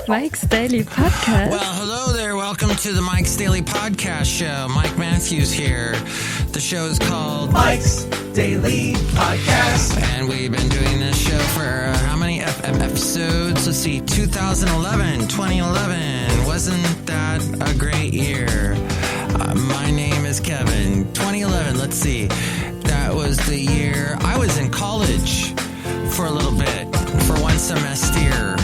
Mike's Daily Podcast. Well, hello there. Welcome to the Mike's Daily Podcast show. Mike Matthews here. The show is called Mike's Daily Podcast. And we've been doing this show for how many episodes? Let's see, 2011. Wasn't that a great year? My name is Kevin. 2011, let's see. That was the year I was in college for a little bit, for one semester.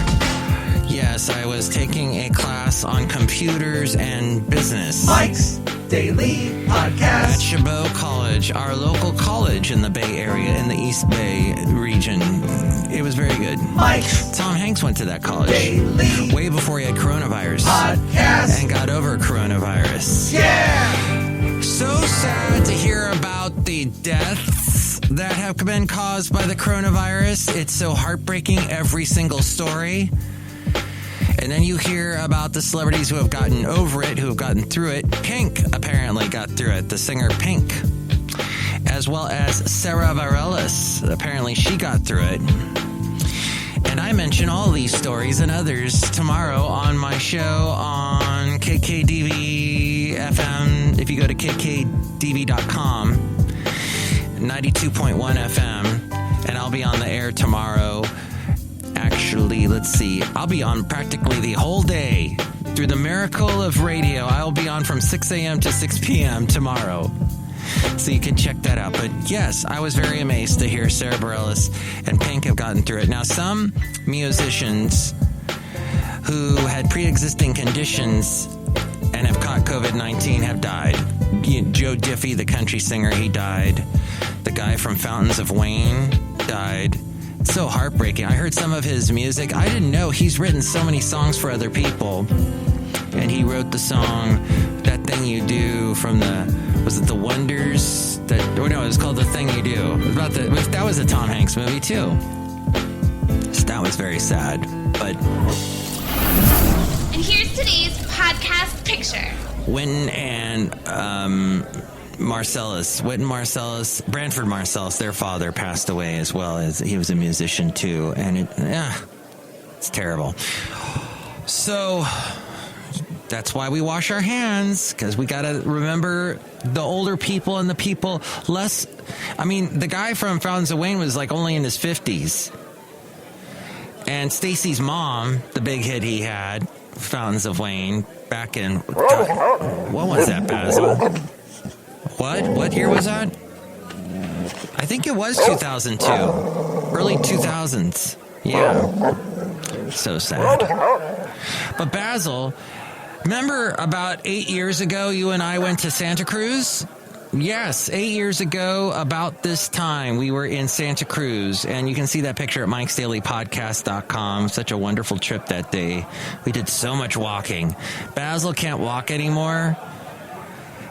Yes, I was taking a class on computers and business. Mike's Daily Podcast. At Chabot College, our local college in the Bay Area, in the East Bay region. It was very good. Mike's Tom Hanks went to that college. Daily way before he had coronavirus. Podcast. And got over coronavirus. Yeah! So sad to hear about the deaths that have been caused by the coronavirus. It's so heartbreaking, every single story. And then you hear about the celebrities who have gotten over it, who have gotten through it. Pink apparently got through it, the singer Pink. As well as Sarah Bareilles. Apparently she got through it. And I mention all these stories and others tomorrow on my show on KKDV FM. If you go to kkdv.com, 92.1 FM, and I'll be on the air tomorrow. Actually, let's see, I'll be on practically the whole day. Through the miracle of radio, I'll be on from 6 a.m. to 6 p.m. tomorrow. So you can check that out. But yes, I was very amazed to hear Sarah Bareilles and Pink have gotten through it. Now, some musicians who had pre-existing conditions and have caught COVID-19 have died. Joe Diffie, the country singer, he died. The guy from Fountains of Wayne died. It's so heartbreaking. I heard some of his music. I didn't know he's written so many songs for other people. And he wrote the song, That Thing You Do, from was it The Wonders? It was called The Thing You Do. That was a Tom Hanks movie, too. So that was very sad. But. And here's today's podcast picture. Wynton and Branford Marsalis, their father, passed away as well. As he was a musician too, and it's terrible. So that's why we wash our hands, because we got to remember the older people and the people less. I mean, the guy from Fountains of Wayne was like only in his 50s, and Stacy's mom, the big hit he had, Fountains of Wayne, back in what was that, Basil? What year was that? I think it was 2002. Early 2000s. Yeah. So sad. But Basil, remember about 8 years ago you and I went to Santa Cruz? Yes, 8 years ago, about this time, we were in Santa Cruz, and you can see that picture at MikesDailyPodcast.com. Such a wonderful trip that day. We did so much walking. Basil can't walk anymore,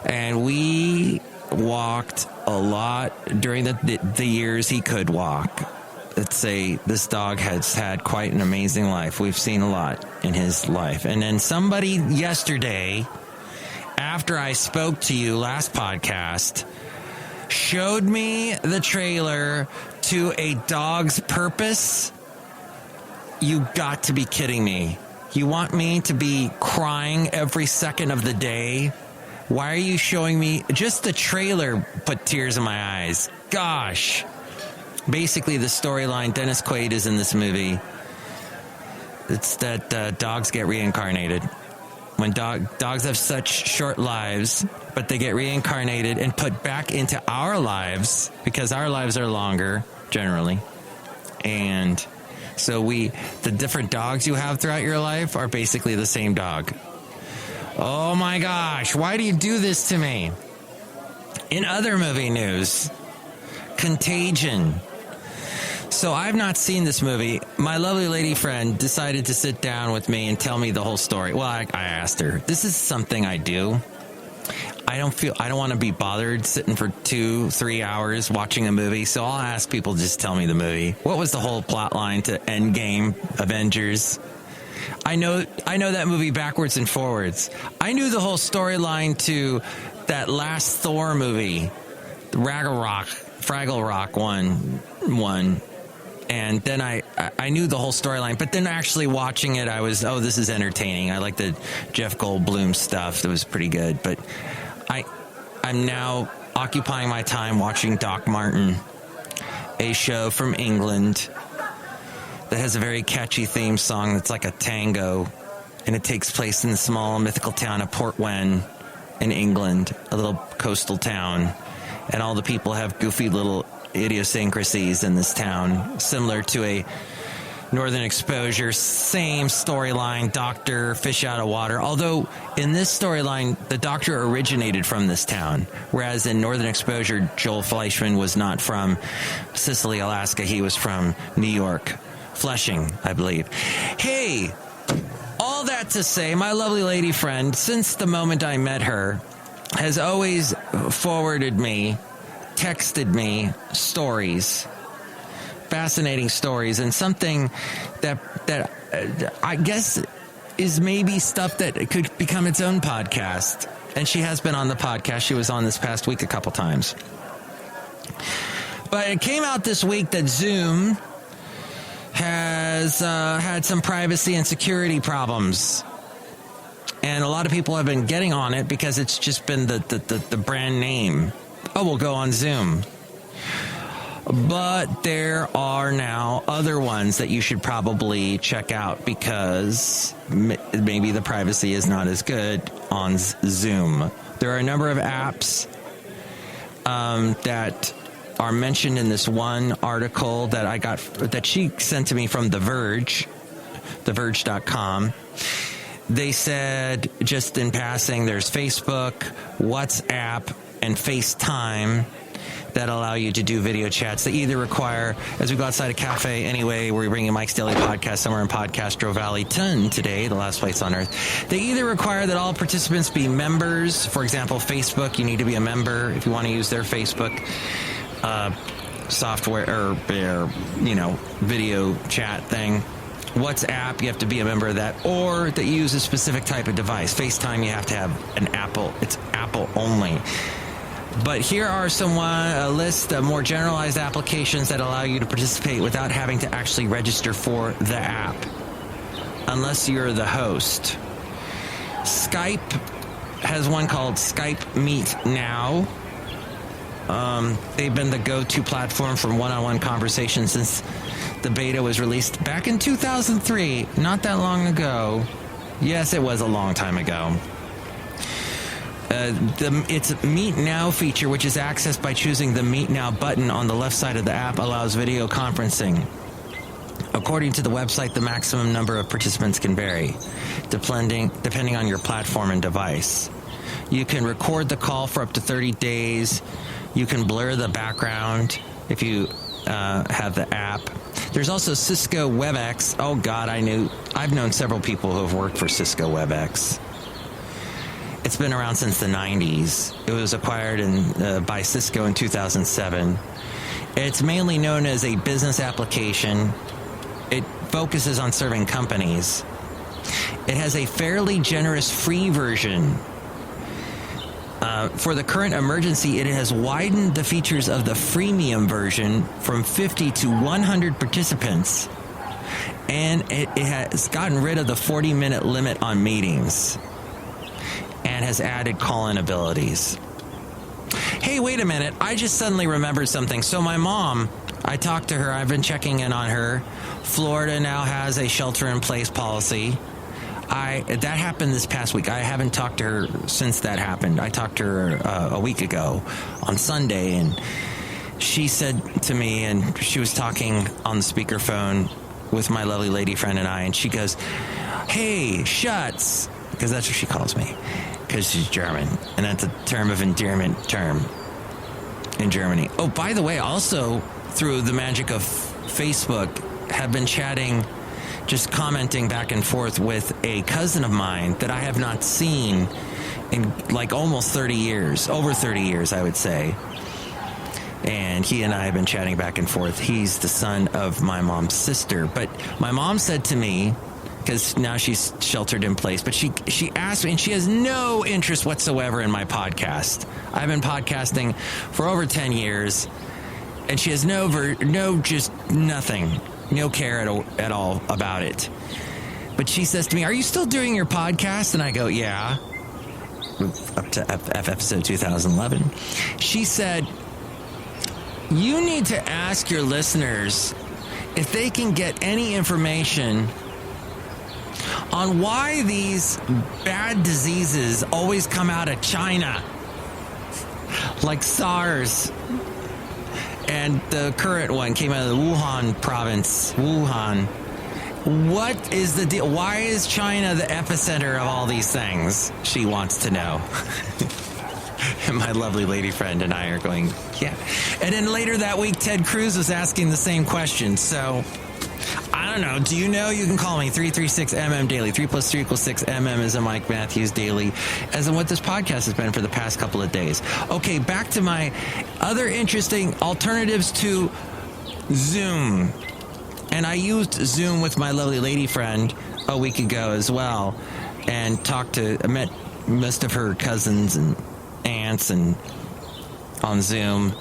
and we walked a lot during the years he could walk. Let's say this dog has had quite an amazing life. We've seen a lot in his life. And then somebody yesterday, after I spoke to you last podcast, showed me the trailer to A Dog's Purpose. You got to be kidding me. You want me to be crying every second of the day? Why are you showing me? Just the trailer put tears in my eyes. Gosh. Basically, the storyline, Dennis Quaid is in this movie. It's that dogs get reincarnated. When dogs have such short lives, but they get reincarnated and put back into our lives, because our lives are longer, generally. And so the different dogs you have throughout your life are basically the same dog. Oh my gosh, why do you do this to me? In other movie news, Contagion. So I've not seen this movie. My lovely lady friend decided to sit down with me and tell me the whole story. Well, I asked her. This is something I do. I don't want to be bothered sitting for 2-3 hours watching a movie, so I'll ask people to just tell me the movie. What was the whole plot line to Endgame, Avengers? I know that movie backwards and forwards. I knew the whole storyline to that last Thor movie, Fraggle Rock one. And then I knew the whole storyline, but then actually watching it, I was, this is entertaining. I like the Jeff Goldblum stuff. That was pretty good. But I'm now occupying my time watching Doc Martin, a show from England that has a very catchy theme song that's like a tango, and it takes place in the small mythical town of Portwen in England, a little coastal town, and all the people have goofy little idiosyncrasies in this town, similar to a Northern Exposure, same storyline, doctor, fish out of water. Although in this storyline, the doctor originated from this town, whereas in Northern Exposure, Joel Fleischman was not from Sicily, Alaska. He was from New York, Flushing, I believe. Hey, all that to say, my lovely lady friend, since the moment I met her, has always forwarded me, texted me stories, fascinating stories, and something that I guess is maybe stuff that could become its own podcast. And she has been on the podcast. She was on this past week a couple times. But it came out this week that Zoom has had some privacy and security problems. And a lot of people have been getting on it because it's just been the brand name. Oh, we'll go on Zoom. But there are now other ones that you should probably check out because maybe the privacy is not as good on Zoom. There are a number of apps that are mentioned in this one article that I got, that she sent to me from The Verge, TheVerge.com. They said, just in passing, there's Facebook, WhatsApp, and FaceTime that allow you to do video chats. They either require, as we go outside a cafe anyway, we're bringing Mike's Daily Podcast somewhere in Podcastro Valley today, the last place on earth. They either require that all participants be members. For example, Facebook, you need to be a member if you want to use their Facebook software or video chat thing. WhatsApp, you have to be a member of that, or that you use a specific type of device. FaceTime, you have to have an Apple. It's Apple only. But here are a list of more generalized applications that allow you to participate without having to actually register for the app, unless you're the host. Skype has one called Skype Meet Now. They've been the go-to platform for one-on-one conversations since the beta was released back in 2003, not that long ago. Yes, it was a long time ago. Its Meet Now feature, which is accessed by choosing the Meet Now button on the left side of the app, allows video conferencing. According to the website, the maximum number of participants can vary, depending on your platform and device. You can record the call for up to 30 days. You can blur the background if you have the app. There's also Cisco WebEx. Oh, God, I've known several people who have worked for Cisco WebEx. It's been around since the 90s. It was acquired by Cisco in 2007. It's mainly known as a business application. It focuses on serving companies. It has a fairly generous free version. For the current emergency, it has widened the features of the freemium version from 50 to 100 participants. And it has gotten rid of the 40-minute limit on meetings and has added call-in abilities. Hey, wait a minute. I just suddenly remembered something. So my mom, I talked to her. I've been checking in on her. Florida now has a shelter-in-place policy. That happened this past week. I haven't talked to her since that happened. I talked to her a week ago on Sunday, and she said to me, and she was talking on the speakerphone with my lovely lady friend and I, and she goes, "Hey, Schutz," because that's what she calls me, because she's German, and that's a term of endearment term in Germany. Oh, by the way, also through the magic of Facebook, have been chatting, just commenting back and forth with a cousin of mine that I have not seen in like almost 30 years, over 30 years, I would say. And he and I have been chatting back and forth. He's the son of my mom's sister. But my mom said to me, because now she's sheltered in place, but she asked me, and she has no interest whatsoever in my podcast. I've been podcasting for over 10 years, And she has just nothing, no care at all about it. But she says to me, "Are you still doing your podcast?" And I go, "Yeah." Up to episode 2011. She said, "You need to ask your listeners if they can get any information on why these bad diseases always come out of China, like SARS. And the current one came out of the Wuhan province. Wuhan. What is the deal? Why is China the epicenter of all these things?" She wants to know. And my lovely lady friend and I are going, yeah. And then later that week, Ted Cruz was asking the same question. So, I don't know. Do you know? You can call me 336MM Daily. 3 + 3 = 6. MM is a Mike Matthews Daily, as in what this podcast has been for the past couple of days. Okay, back to my other interesting alternatives to Zoom. And I used Zoom with my lovely lady friend a week ago as well, and met most of her cousins and aunts and on Zoom.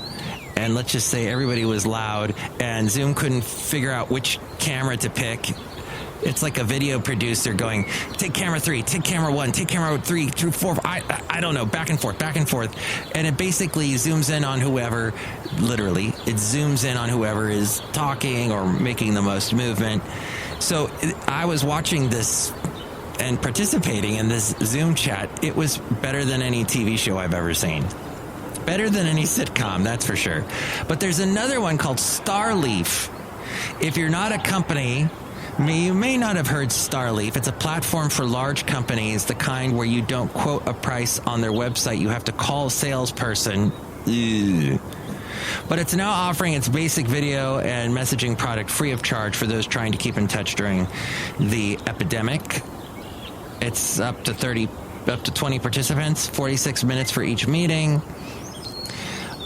And let's just say everybody was loud, and Zoom couldn't figure out which camera to pick. It's like a video producer going, "Take camera 3, take camera 1, take camera 3, 2, 4. I don't know, back and forth. And it basically zooms in on whoever, literally, it zooms in on whoever is talking or making the most movement. So I was watching this and participating in this Zoom chat. It was better than any TV show I've ever seen. Better than any sitcom, that's for sure. But there's another one called Starleaf. If you're not a company, you may not have heard Starleaf. It's a platform for large companies, the kind where you don't quote a price on their website. You have to call a salesperson. Ugh. But it's now offering its basic video and messaging product free of charge for those trying to keep in touch during the epidemic. It's up to 20 participants, 46 minutes for each meeting.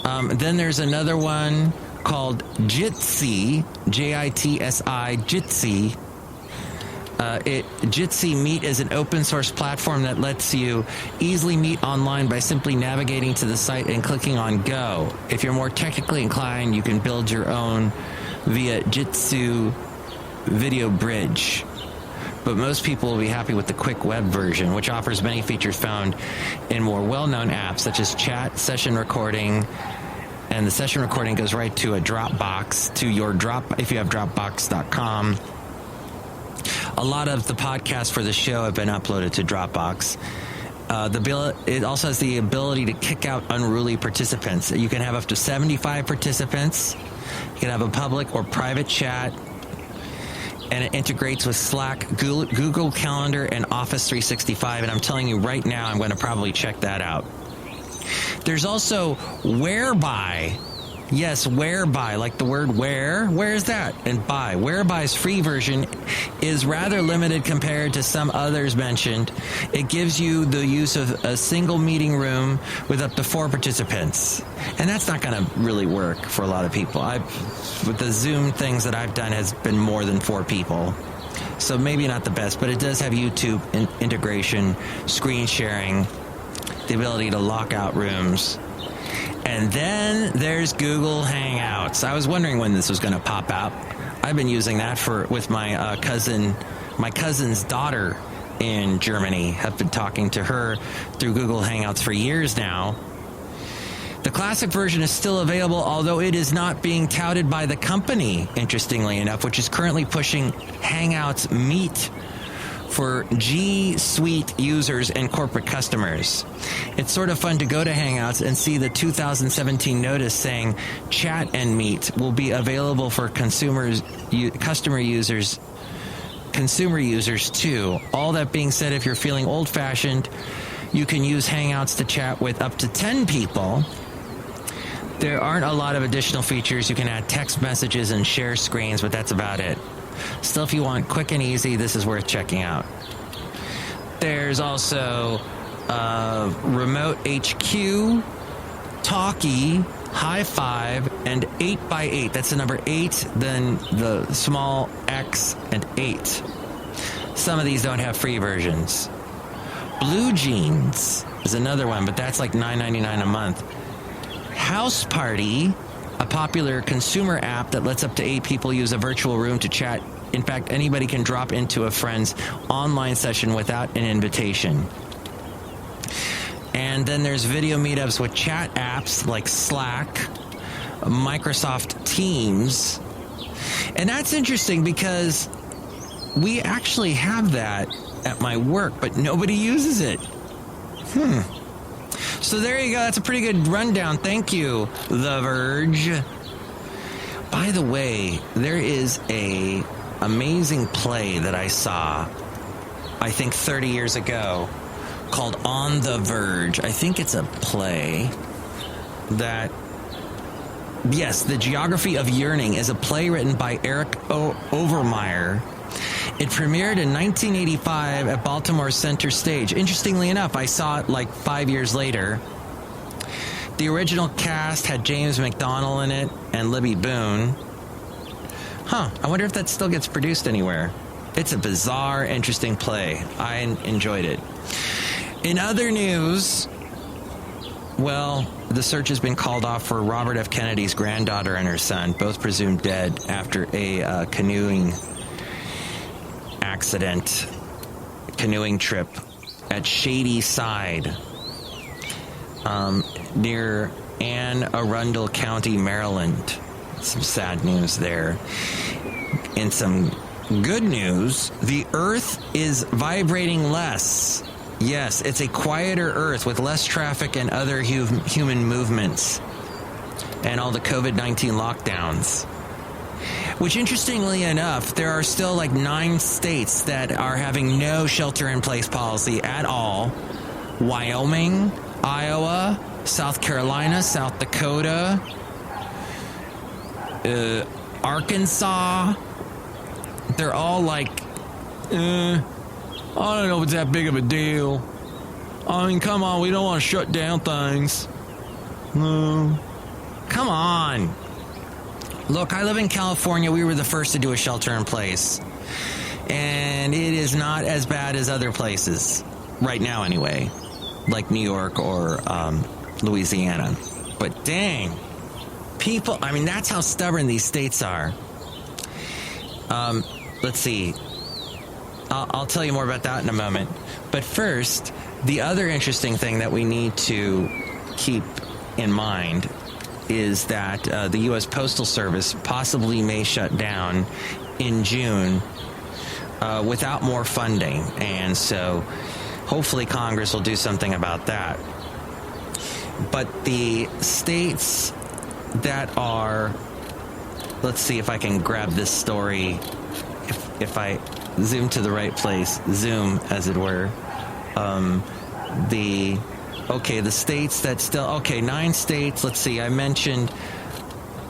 Then there's another one called Jitsi, Jitsi. Jitsi Meet is an open source platform that lets you easily meet online by simply navigating to the site and clicking on Go. If you're more technically inclined, you can build your own via Jitsi Video Bridge. But most people will be happy with the quick web version, which offers many features found in more well-known apps such as chat, session recording, and the session recording goes right to a Dropbox, if you have Dropbox.com. A lot of the podcasts for the show have been uploaded to Dropbox. It also has the ability to kick out unruly participants. You can have up to 75 participants. You can have a public or private chat. And it integrates with Slack, Google Calendar, and Office 365. And I'm telling you right now, I'm going to probably check that out. There's also Whereby. Yes, Whereby, like the word where. Where is that? And buy. Whereby's free version is rather limited compared to some others mentioned. It gives you the use of a single meeting room with up to 4 participants. And that's not going to really work for a lot of people. With the Zoom things that I've done has been more than 4 people. So maybe not the best, but it does have YouTube integration, screen sharing, the ability to lock out rooms. And then there's Google Hangouts. I was wondering when this was going to pop out. I've been using that with my cousin's daughter in Germany. I've been talking to her through Google Hangouts for years now. The classic version is still available, although it is not being touted by the company, interestingly enough, which is currently pushing Hangouts Meet for G Suite users and corporate customers. It's sort of fun to go to Hangouts and see the 2017 notice saying Chat and Meet will be available for consumer users too. All that being said, if you're feeling old-fashioned, you can use Hangouts to chat with up to 10 people. There aren't a lot of additional features. You can add text messages and share screens, but that's about it. Still, if you want quick and easy, this is worth checking out. There's also Remote HQ, Talkie, High Five, and 8x8. That's the number 8, then the small X, and 8. Some of these don't have free versions. Blue Jeans is another one, but that's like $9.99 a month. House Party, a popular consumer app that lets up to 8 people use a virtual room to chat. In fact, anybody can drop into a friend's online session without an invitation. And then there's video meetups with chat apps like Slack, Microsoft Teams. And that's interesting because we actually have that at my work, but nobody uses it. So there you go. That's a pretty good rundown. Thank you, The Verge. By the way, there is a amazing play that I saw, I think 30 years ago, called On the Verge. I think it's a play that, yes, The Geography of Yearning is a play written by Eric Overmyer. It premiered in 1985 at Baltimore Center Stage. Interestingly enough, I saw it like 5 years later. The original cast had James McDonald in it and Libby Boone. I wonder if that still gets produced anywhere. It's a bizarre, interesting play. I enjoyed it. In other news, well, the search has been called off for Robert F. Kennedy's granddaughter and her son, both presumed dead after a canoeing trip at Shady Side near Anne Arundel County, Maryland. Some sad news there. And some good news, the Earth is vibrating less. Yes, it's a quieter Earth with less traffic and other human movements and all the COVID-19 lockdowns. Which, interestingly enough, there are still like 9 states that are having no shelter-in-place policy at all. Wyoming, Iowa, South Carolina, South Dakota, Arkansas. They're all like, I don't know if it's that big of a deal. I mean, come on, we don't want to shut down things. No. Come on. Look, I live in California. We were the first to do a shelter in place. And it is not as bad as other places. Right now, anyway. Like New York or Louisiana. But dang. People, I mean, that's how stubborn these states are. Let's see. I'll tell you more about that in a moment. But first, the other interesting thing that we need to keep in mind is that the U.S. Postal Service possibly may shut down in June without more funding. And so hopefully Congress will do something about that. But the states that are, let's see if I can grab this story, if I zoom to the right place, zoom as it were, the states that still, 9 states, let's see, I mentioned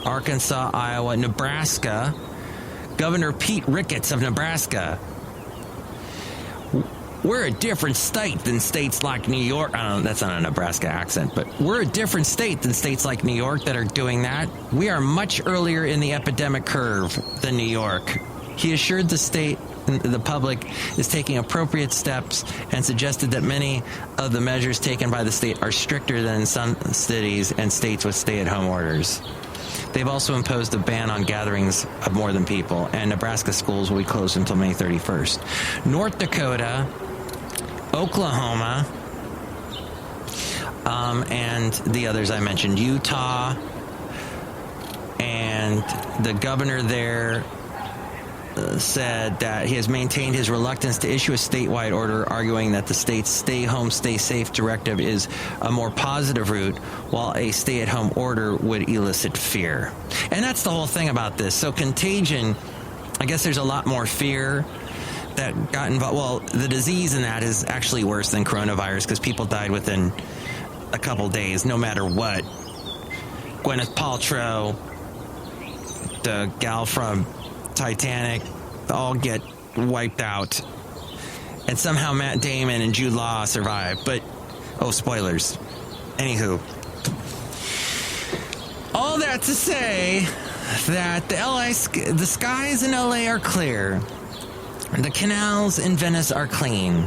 Arkansas, Iowa, Nebraska, Governor Pete Ricketts of Nebraska. We're a different state than states like New York. I don't know, that's not a Nebraska accent, but we're a different state than states like New York that are doing that. We are much earlier in the epidemic curve than New York. He assured the public is taking appropriate steps and suggested that many of the measures taken by the state are stricter than in some cities and states with stay-at-home orders. They've also imposed a ban on gatherings of more than people, and Nebraska schools will be closed until May 31st. North Dakota, Oklahoma, and the others I mentioned, Utah, and the governor there said that he has maintained his reluctance to issue a statewide order, arguing that the state's stay home, stay safe directive is a more positive route, while a stay-at-home order would elicit fear. And that's the whole thing about this. So contagion, I guess there's a lot more fear that got involved. Well, the disease in that is actually worse than coronavirus because people died within a couple days, no matter what. Gwyneth Paltrow, the gal from Titanic, all get wiped out. And somehow Matt Damon and Jude Law survive. But, spoilers. Anywho. All that to say that the skies in LA are clear. The canals in Venice are clean.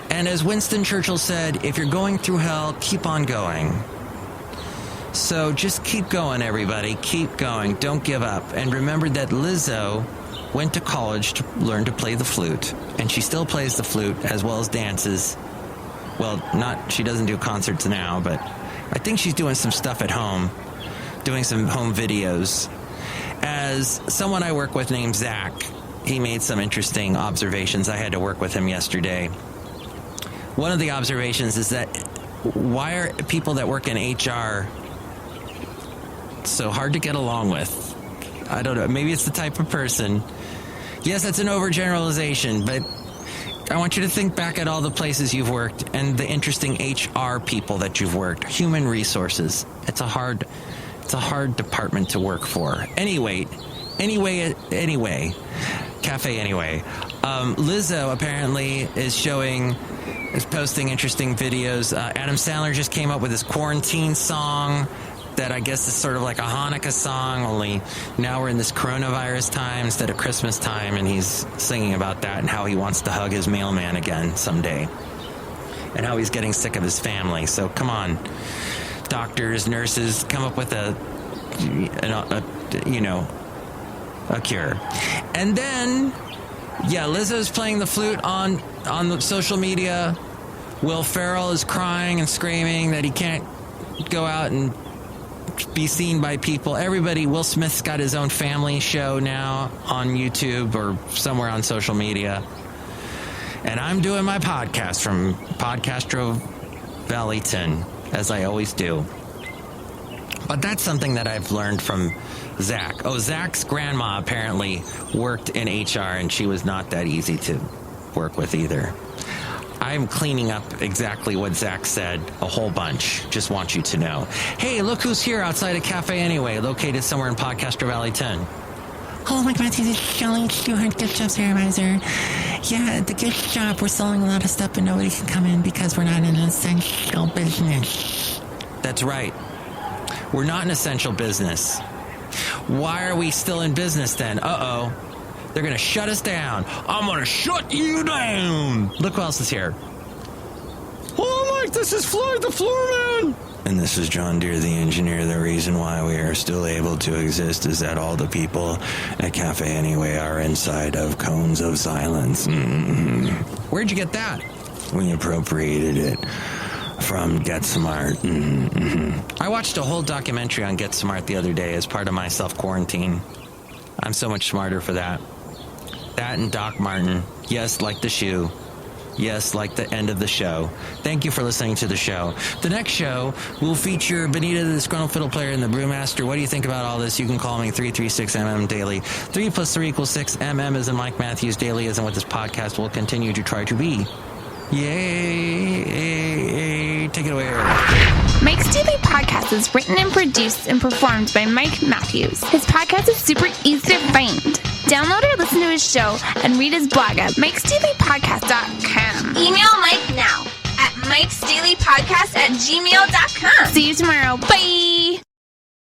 And as Winston Churchill said, if you're going through hell, keep on going. So just keep going, everybody. Keep going. Don't give up. And remember that Lizzo went to college to learn to play the flute, and she still plays the flute as well as dances. Well, she doesn't do concerts now, but I think she's doing some stuff at home, doing some home videos. As someone I work with named Zach, he made some interesting observations. I had to work with him yesterday. One of the observations is that why are people that work in HR so hard to get along with? I don't know. Maybe it's the type of person. Yes, that's an overgeneralization, but I want you to think back at all the places you've worked and the interesting HR people that you've worked. Human resources. It's a hard department to work for. Anyway. Cafe Anyway. Lizzo apparently is posting interesting videos. Adam Sandler just came up with his quarantine song that I guess is sort of like a Hanukkah song, only now we're in this coronavirus time instead of Christmas time, and he's singing about that and how he wants to hug his mailman again someday, and how he's getting sick of his family. So come on, doctors, nurses, come up with a cure. And then, Lizzo's playing the flute on the social media. Will Ferrell is crying and screaming that he can't go out and be seen by people. Will Smith's got his own family show now on YouTube or somewhere on social media. And I'm doing my podcast from Podcastro2011Zoom, as I always do. But that's something that I've learned from Zach. Zach's grandma apparently worked in HR, and she was not that easy to work with either. I'm cleaning up exactly what Zach said, a whole bunch. Just want you to know. Hey, look who's here outside a Cafe Anyway, located somewhere in Podcaster Valley 10. Hello, Mike Matthews. It's Chely Shoehart, gift shop supervisor. Yeah, at the gift shop, we're selling a lot of stuff, but nobody can come in because we're not an essential business. That's right. We're not an essential business. Why are we still in business then? They're going to shut us down. I'm going to shut you down. Look who else is here. Oh, Mike, this is Floyd the Floorman. And this is John Deere, the engineer. The reason why we are still able to exist is that all the people at Cafe Anyway are inside of cones of silence. Mm-hmm. Where'd you get that? We appropriated it from Get Smart. Mm-hmm. I watched a whole documentary on Get Smart the other day as part of my self-quarantine. I'm so much smarter for that. That and Doc Martin. Yes, like the shoe. Yes, like the end of the show. Thank you for listening to the show. The next show will feature Benita, the Disgruntled Fiddle Player, and the Brewmaster. What do you think about all this? You can call me 336MM Daily. 3 plus 3 equals 6. MM as in Mike Matthews. Daily as in what this podcast will continue to try to be. Yay! Take it away, Eric. Mike's Daily Podcast is written and produced and performed by Mike Matthews. His podcast is super easy to find. Download or listen to his show and read his blog at MikesDailyPodcast.com. Email Mike now at MikesDailyPodcast@gmail.com. See you tomorrow. Bye!